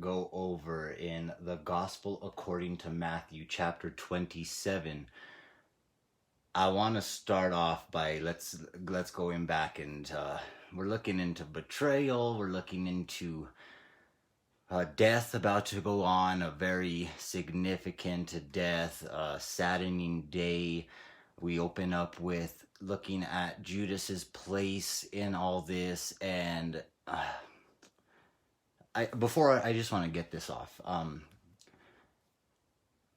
go over in the Gospel according to Matthew, chapter 27. I want to start off by let's going back, and we're looking into betrayal. We're looking into death about to go on, a very significant death, a saddening day. We open up with looking at Judas's place in all this, and I just want to get this off.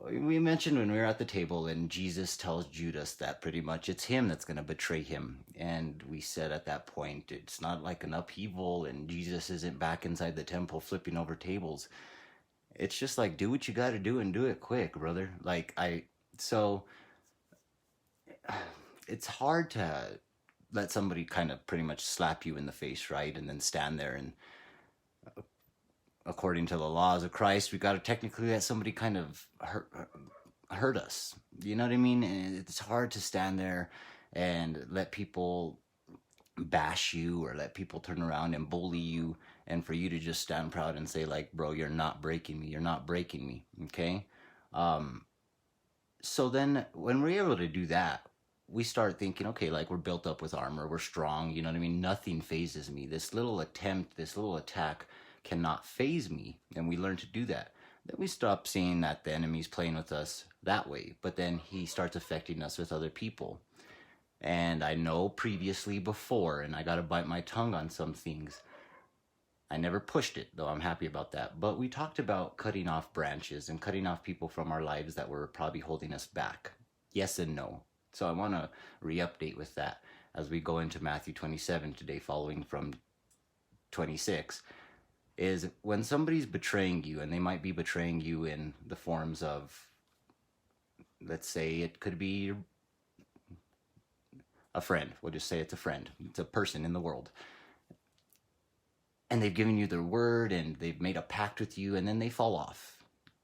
We mentioned when we were at the table and Jesus tells Judas that pretty much it's him that's going to betray him. And we said at that point, it's not like an upheaval and Jesus isn't back inside the temple flipping over tables. It's just like, do what you got to do and do it quick, brother. So it's hard to let somebody kind of pretty much slap you in the face, right? And then stand there and according to the laws of Christ, we got to technically let somebody kind of hurt us. You know what I mean? And it's hard to stand there and let people bash you or let people turn around and bully you, and for you to just stand proud and say, like, bro, you're not breaking me. You're not breaking me. Okay? So then when we're able to do that, we start thinking, okay, like, we're built up with armor. We're strong. You know what I mean? Nothing phases me. This little attempt, this little attack cannot phase me, and we learn to do that. Then we stop seeing that the enemy's playing with us that way, but then he starts affecting us with other people. And I know previously before, and I gotta bite my tongue on some things, I never pushed it, though I'm happy about that, but we talked about cutting off branches and cutting off people from our lives that were probably holding us back. Yes and no. So I want to re-update with that as we go into Matthew 27 today, following from 26. Is when somebody's betraying you, and they might be betraying you in the forms of, let's say it could be a friend. We'll just say it's a friend. It's a person in the world. And they've given you their word, and they've made a pact with you, and then they fall off,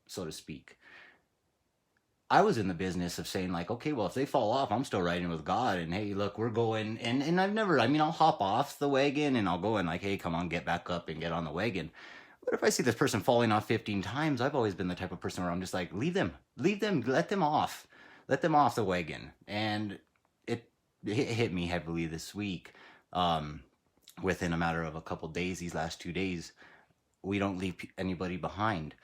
so to speak. I was in the business of saying, like, okay, well, if they fall off, I'm still riding with God, and hey, look, we're going, and I'll hop off the wagon, and I'll go and like, hey, come on, get back up and get on the wagon. But if I see this person falling off 15 times, I've always been the type of person where I'm just like, leave them, let them off the wagon. And it hit me heavily this week. Within a matter of a couple days, these last 2 days, we don't leave anybody behind.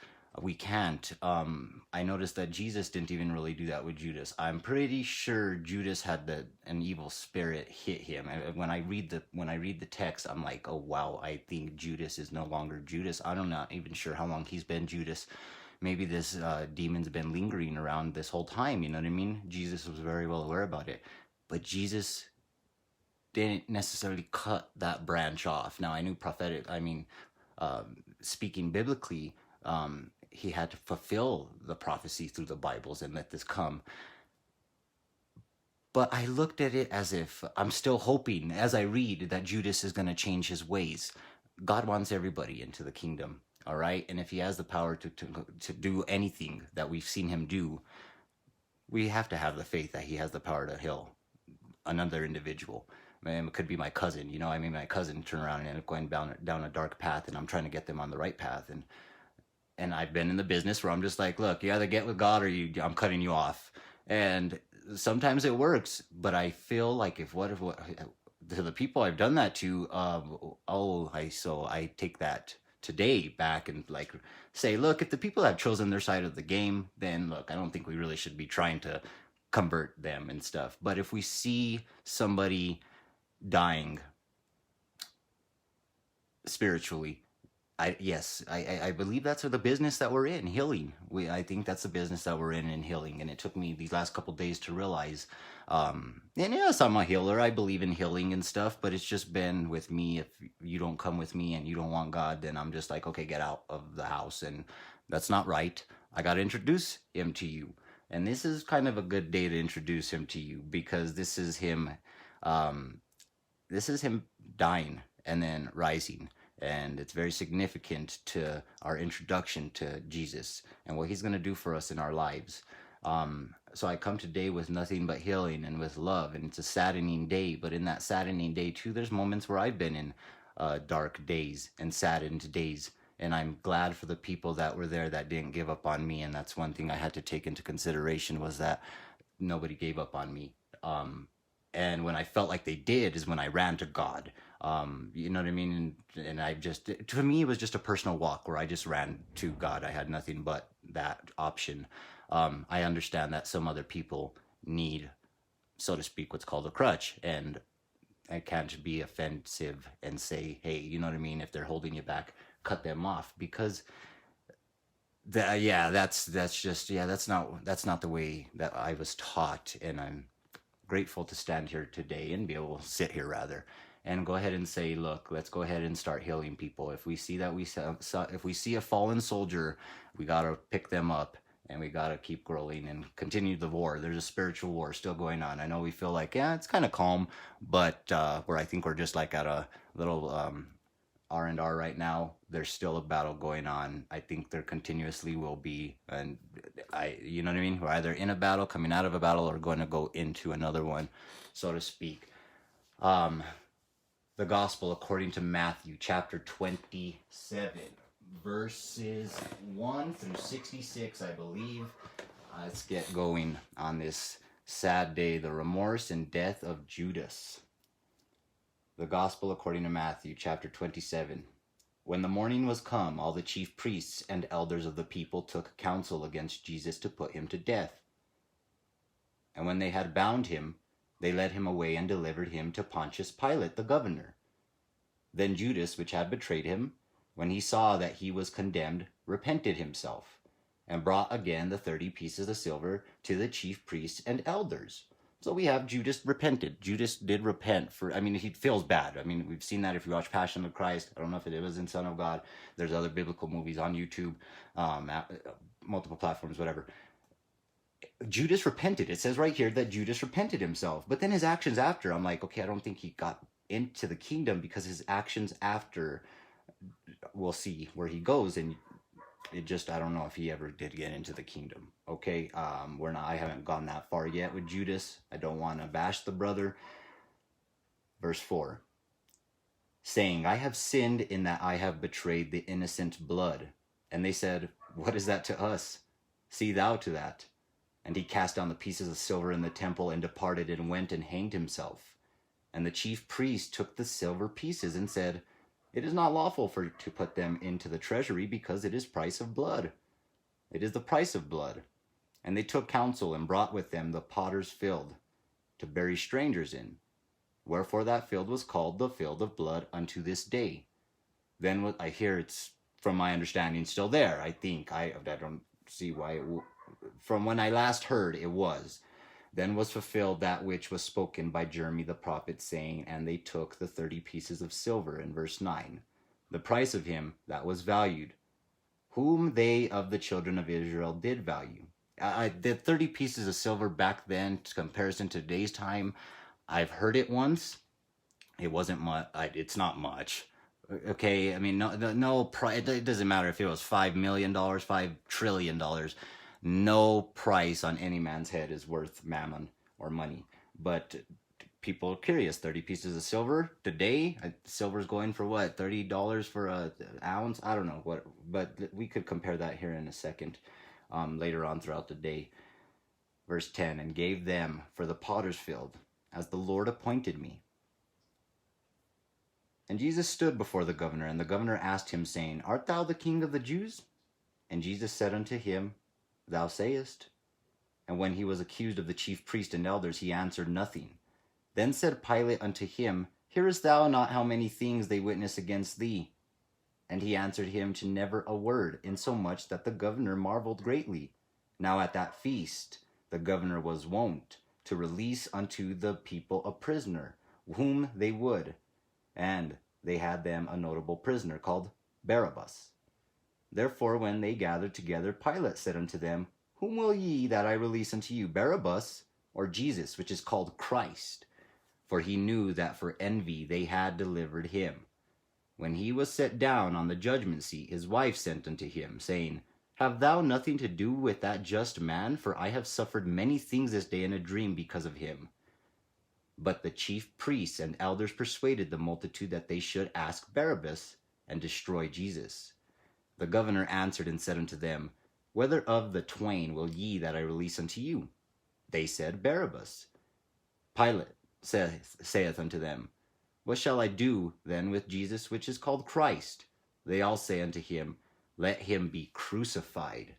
We can't. I noticed that Jesus didn't even really do that with Judas. I'm pretty sure Judas had an evil spirit hit him. And when I read the text, I'm like, oh wow, I think Judas is no longer Judas. I'm not even sure how long he's been Judas. Maybe this demon's been lingering around this whole time. You know what I mean? Jesus was very well aware about it, but Jesus didn't necessarily cut that branch off. Now I knew speaking biblically, he had to fulfill the prophecy through the Bibles and let this come. But I looked at it as if I'm still hoping, as I read, that Judas is going to change his ways. God wants everybody into the kingdom, all right? And if he has the power to do anything that we've seen him do, we have to have the faith that he has the power to heal another individual. It could be my cousin, you know, I mean, my cousin turn around and end up going down a dark path, and I'm trying to get them on the right path. And I've been in the business where I'm just like, look, you either get with God or I'm cutting you off. And sometimes it works, but I feel like to the people I've done that to, I take that today back and like say, look, if the people have chosen their side of the game, then look, I don't think we really should be trying to convert them and stuff. But if we see somebody dying spiritually, I believe that's the business that we're in, healing. I think that's the business that we're in healing. And it took me these last couple days to realize, and yes, I'm a healer. I believe in healing and stuff, but it's just been with me. If you don't come with me and you don't want God, then I'm just like, okay, get out of the house. And that's not right. I got to introduce him to you. And this is kind of a good day to introduce him to you, because this is him dying and then rising. And it's very significant to our introduction to Jesus and what he's going to do for us in our lives. So I come today with nothing but healing and with love, and it's a saddening day. But in that saddening day too, there's moments where I've been in dark days and saddened days. And I'm glad for the people that were there that didn't give up on me. And that's one thing I had to take into consideration, was that nobody gave up on me. And when I felt like they did is when I ran to God. You know what I mean? And I just, to me, it was just a personal walk where I just ran to God. I had nothing but that option. I understand that some other people need, so to speak, what's called a crutch. And I can't be offensive and say, hey, you know what I mean? If they're holding you back, cut them off, because that's not the way that I was taught. And I'm grateful to stand here today and be able to sit here rather and go ahead and say, look, let's go ahead and start healing people. If we see that if we see a fallen soldier, we got to pick them up, and we got to keep growing and continue the war. There's a spiritual war still going on. I know we feel like, yeah, it's kind of calm, but where I think we're just like at a little R&R right now, there's still a battle going on. I think there continuously will be, and you know what I mean? We're either in a battle, coming out of a battle, or going to go into another one, so to speak. The gospel according to Matthew chapter 27, verses 1 through 66, I believe. Let's get going on this sad day, the remorse and death of Judas. The gospel according to Matthew chapter 27. When the morning was come, all the chief priests and elders of the people took counsel against Jesus to put him to death. And when they had bound him, they led him away and delivered him to Pontius Pilate the governor. Then Judas, which had betrayed him, when he saw that he was condemned, repented himself, and brought again the 30 pieces of silver to the chief priests and elders. So we have Judas repented. Judas did repent he feels bad. I mean, we've seen that if you watch Passion of Christ. I don't know if it was in Son of God. There's other biblical movies on YouTube, multiple platforms, whatever. Judas repented. It says right here that Judas repented himself. But then his actions after, I'm like, okay, I don't think he got into the kingdom, because his actions after, we'll see where he goes. And it just, I don't know if he ever did get into the kingdom. Okay, I haven't gone that far yet with Judas. I don't want to bash the brother. Verse 4, saying, I have sinned in that I have betrayed the innocent blood. And they said, what is that to us? See thou to that. And he cast down the pieces of silver in the temple, and departed, and went and hanged himself. And the chief priest took the silver pieces and said, it is not lawful to put them into the treasury, because it is price of blood. It is the price of blood. And they took counsel, and brought with them the potter's field, to bury strangers in. Wherefore that field was called the field of blood unto this day. Then I hear it's, from my understanding, still there. I think I don't see why from when I last heard it was. Then was fulfilled that which was spoken by Jeremy the prophet, saying, and they took the 30 pieces of silver, in verse 9, the price of him that was valued, whom they of the children of Israel did value. The 30 pieces of silver back then, to comparison to today's time, I've heard it once. It wasn't much. It's not much. Okay, I mean, no price. It doesn't matter if it was $5 million, $5 trillion. No price on any man's head is worth mammon or money. But people are curious. 30 pieces of silver today. Silver's going for what? $30 for an ounce? I don't know what. But we could compare that here in a second, later on throughout the day. Verse 10, and gave them for the potter's field, as the Lord appointed me. And Jesus stood before the governor, and the governor asked him, saying, art thou the king of the Jews? And Jesus said unto him, thou sayest. And when he was accused of the chief priests and elders, he answered nothing. Then said Pilate unto him, hearest thou not how many things they witness against thee? And he answered him to never a word, insomuch that the governor marveled greatly. Now at that feast the governor was wont to release unto the people a prisoner, whom they would. And they had them a notable prisoner called Barabbas. Therefore, when they gathered together, Pilate said unto them, whom will ye that I release unto you, Barabbas, or Jesus, which is called Christ? For he knew that for envy they had delivered him. When he was set down on the judgment seat, his wife sent unto him, saying, have thou nothing to do with that just man? For I have suffered many things this day in a dream because of him. But the chief priests and elders persuaded the multitude that they should ask Barabbas and destroy Jesus. The governor answered and said unto them, Whether of the twain will ye that I release unto you? They said, Barabbas. Pilate saith unto them, What shall I do then with Jesus which is called Christ? They all say unto him, Let him be crucified.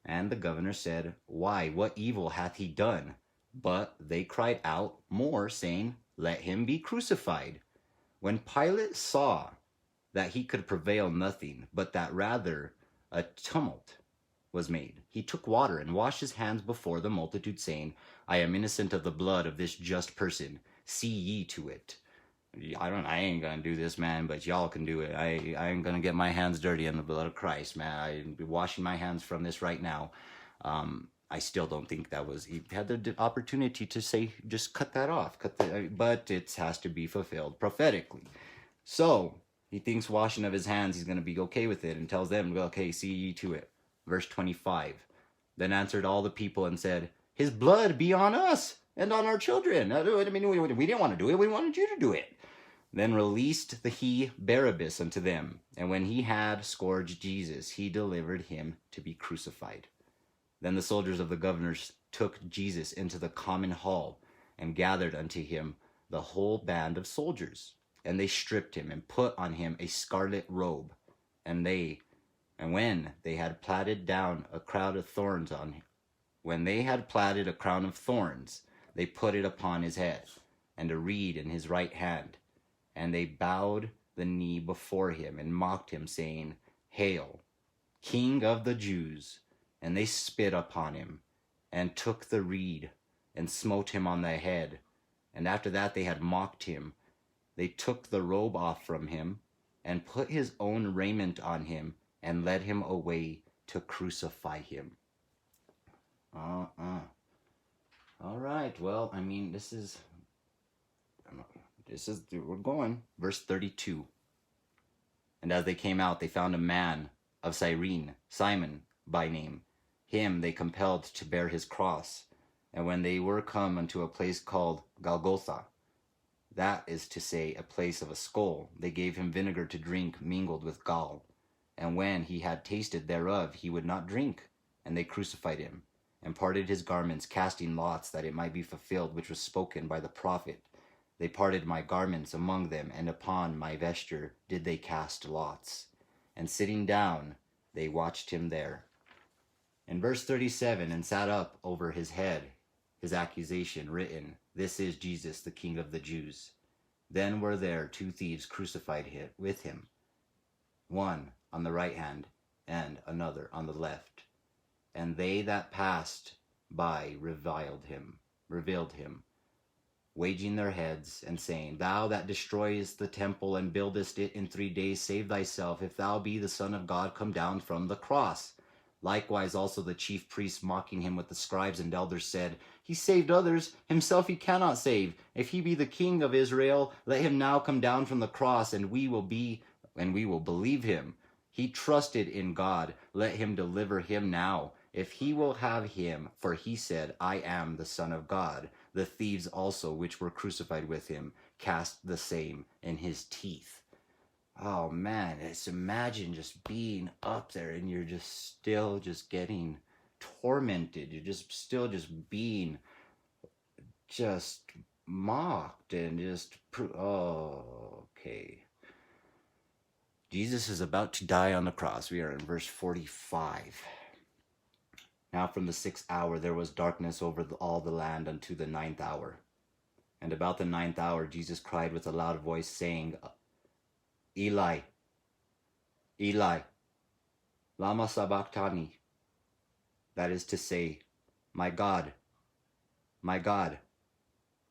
And the governor said, Why, what evil hath he done? But they cried out more, saying, Let him be crucified. When Pilate saw that he could prevail nothing, but that rather a tumult was made, he took water and washed his hands before the multitude, saying, I am innocent of the blood of this just person. See ye to it. I ain't gonna do this, man, but y'all can do it. I ain't gonna get my hands dirty in the blood of Christ, man. I'm washing my hands from this right now. I still don't think that was, he had the opportunity to say, just cut that off, but it has to be fulfilled prophetically. So he thinks washing of his hands, he's going to be okay with it, and tells them, okay, see ye to it. Verse 25. Then answered all the people and said, His blood be on us and on our children. I mean, we didn't want to do it. We wanted you to do it. Then released he Barabbas unto them. And when he had scourged Jesus, he delivered him to be crucified. Then the soldiers of the governors took Jesus into the common hall, and gathered unto him the whole band of soldiers. And they stripped him, and put on him a scarlet robe. And when they had platted down a crown of thorns on him, they put it upon his head, and a reed in his right hand. And they bowed the knee before him, and mocked him, saying, Hail, King of the Jews! And they spit upon him, and took the reed, and smote him on the head. And after that they had mocked him, they took the robe off from him, and put his own raiment on him, and led him away to crucify him. All right, well, I mean, we're going. Verse 32. And as they came out, they found a man of Cyrene, Simon by name. Him they compelled to bear his cross. And when they were come unto a place called Golgotha, that is to say, a place of a skull, they gave him vinegar to drink mingled with gall. And when he had tasted thereof, he would not drink. And they crucified him, and parted his garments, casting lots, that it might be fulfilled which was spoken by the prophet. They parted my garments among them, and upon my vesture did they cast lots. And sitting down, they watched him there. In verse 37, and sat up over his head his accusation written, This is Jesus, the King of the Jews. Then were there two thieves crucified with him, one on the right hand, and another on the left. And they that passed by reviled him, waging their heads, and saying, Thou that destroyest the temple, and buildest it in 3 days, save thyself. If thou be the Son of God, come down from the cross. Likewise also the chief priests, mocking him with the scribes and elders, said, He saved others, himself he cannot save. If he be the King of Israel, let him now come down from the cross, and we will believe him. He trusted in God, let him deliver him now, if he will have him. For he said, I am the Son of God. The thieves also, which were crucified with him, cast the same in his teeth. Oh man, just imagine just being up there and you're just still just getting tormented. You're just still just being just mocked and just, okay. Jesus is about to die on the cross. We are in verse 45. Now from the 6th hour there was darkness over all the land unto the 9th hour. And about the 9th hour Jesus cried with a loud voice, saying, Eli, Eli, lama sabachthani. That is to say, my God,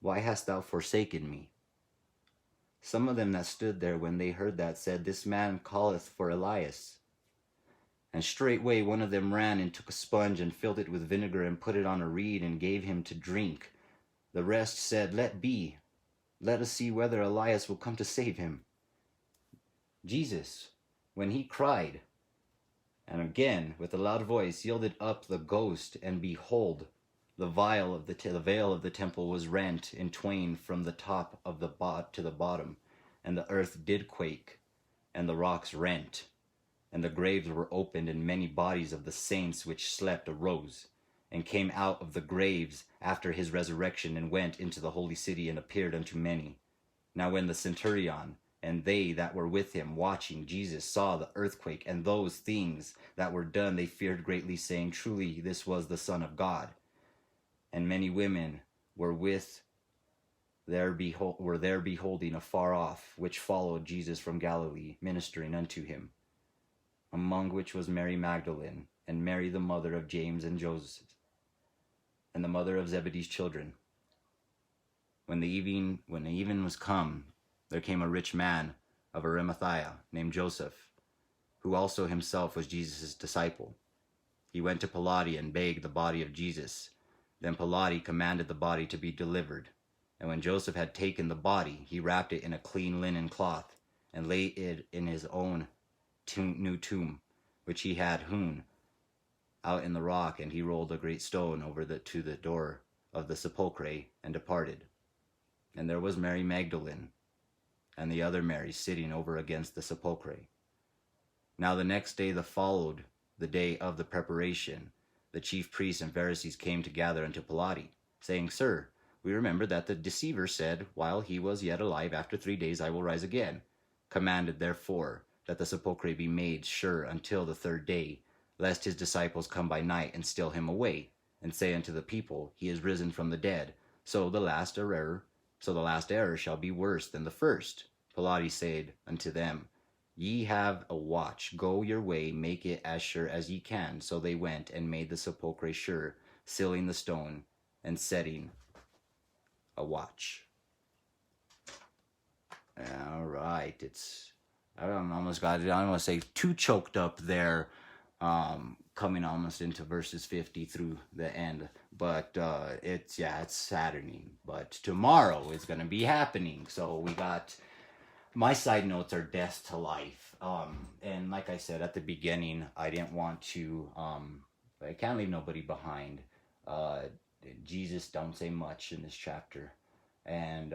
why hast thou forsaken me? Some of them that stood there when they heard that said, This man calleth for Elias. And straightway one of them ran and took a sponge and filled it with vinegar and put it on a reed and gave him to drink. The rest said, Let be. Let us see whether Elias will come to save him. Jesus, when he cried, and again with a loud voice yielded up the ghost, and behold, the veil of the temple was rent in twain from the top of to the bottom, and the earth did quake, and the rocks rent, And the graves were opened, and many bodies of the saints which slept arose, and came out of the graves after his resurrection, and went into the holy city, and appeared unto many. Now when the centurion and they that were with him watching Jesus saw the earthquake and those things that were done, they feared greatly, saying, Truly this was the Son of God. And many women were there beholding afar off, which followed Jesus from Galilee, ministering unto him, among which was Mary Magdalene, and Mary the mother of James and Joseph, and the mother of Zebedee's children. When the even was come, there came a rich man of Arimathea, named Joseph, who also himself was Jesus' disciple. He went to Pilate and begged the body of Jesus. Then Pilate commanded the body to be delivered. And when Joseph had taken the body, he wrapped it in a clean linen cloth, and laid it in his own new tomb, which he had hewn out in the rock. And he rolled a great stone over to the door of the sepulchre, and departed. And there was Mary Magdalene, and the other Mary, sitting over against the sepulchre. Now the next day followed the day of the preparation. The chief priests and Pharisees came to gather unto Pilate, saying, Sir, we remember that the deceiver said, while he was yet alive, After 3 days I will rise again. Commanded therefore that the sepulchre be made sure until the 3rd day, lest his disciples come by night and steal him away, and say unto the people, He is risen from the dead. So the last error shall be worse than the first. Pilate said unto them, Ye have a watch. Go your way, make it as sure as ye can. So they went and made the sepulchre sure, sealing the stone, and setting a watch. All right, I almost got it. I don't want to say too choked up there, coming almost into verses 50 through the end. But it's saddening. But tomorrow is going to be happening. So we got, my side notes are death to life. And like I said at the beginning, I didn't want to, I can't leave nobody behind. Jesus don't say much in this chapter. And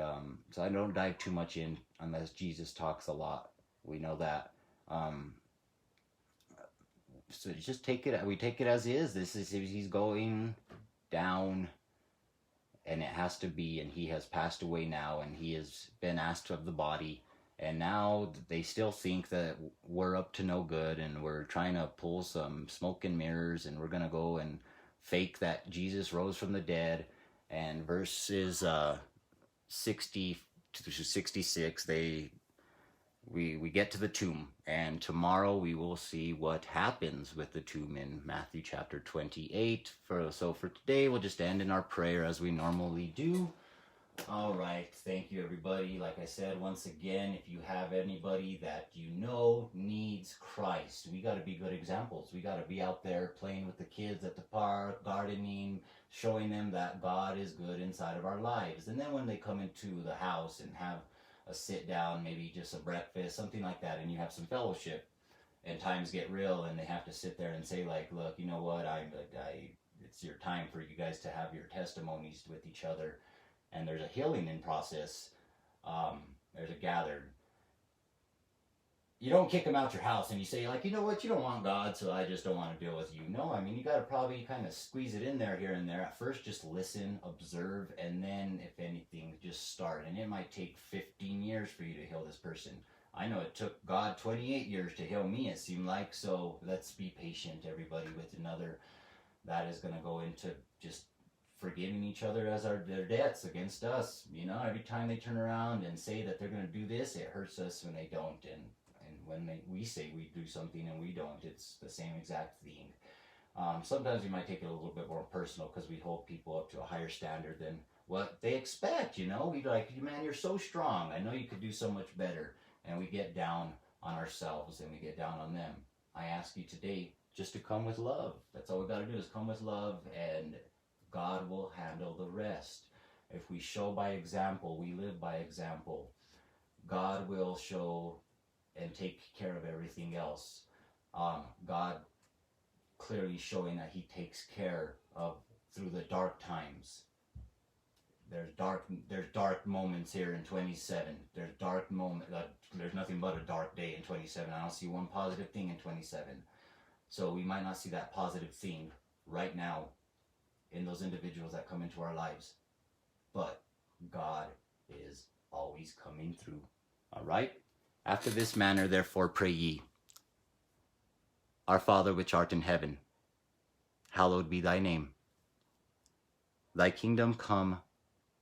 so I don't dive too much in unless Jesus talks a lot. We know that. So just we take it as is. He's going down, and it has to be, and he has passed away now, and he has been asked of the body, and now they still think that we're up to no good, and we're trying to pull some smoke and mirrors, and we're going to go and fake that Jesus rose from the dead. And verses 60 to 66, we get to the tomb, and tomorrow we will see what happens with the tomb in Matthew chapter 28. So for today, we'll just end in our prayer as we normally do. All right, thank you everybody. Like I said, once again, if you have anybody that you know needs Christ, we got to be good examples. We got to be out there playing with the kids at the park, gardening, showing them that God is good inside of our lives. And then when they come into the house and have a sit down, maybe just a breakfast, something like that, and you have some fellowship, and times get real, and they have to sit there and say, like, look, you know what, it's your time for you guys to have your testimonies with each other, and there's a healing in process. There's a gathered. You don't kick them out your house and you say, like, you know what, you don't want God, so I just don't want to deal with you. No, I mean, you got to probably kind of squeeze it in there here and there. At first, just listen, observe, and then, if anything, just start. And it might take 15 years for you to heal this person. I know it took God 28 years to heal me, it seemed like. So let's be patient, everybody, with another. That is going to go into just forgiving each other as their debts against us. You know, every time they turn around and say that they're going to do this, it hurts us when they don't. And when we say we do something and we don't, it's the same exact thing. Sometimes we might take it a little bit more personal because we hold people up to a higher standard than what they expect, you know? We like, man, you're so strong. I know you could do so much better. And we get down on ourselves and we get down on them. I ask you today just to come with love. That's all we got to do is come with love, and God will handle the rest. If we show by example, we live by example, God will show and take care of everything else. God clearly showing that he takes care of through the dark times. There's dark moments here in 27. There's dark moment. There's nothing but a dark day in 27. I don't see one positive thing in 27. So we might not see that positive thing right now in those individuals that come into our lives, but God is always coming through. All right. After this manner, therefore, pray ye: Our Father which art in heaven, hallowed be thy name. Thy kingdom come,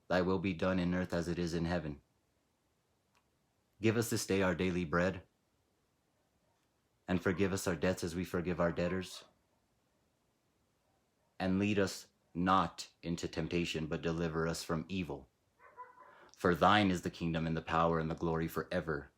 thy will be done in earth as it is in heaven. Give us this day our daily bread, and forgive us our debts as we forgive our debtors. And lead us not into temptation, but deliver us from evil. For thine is the kingdom and the power and the glory forever.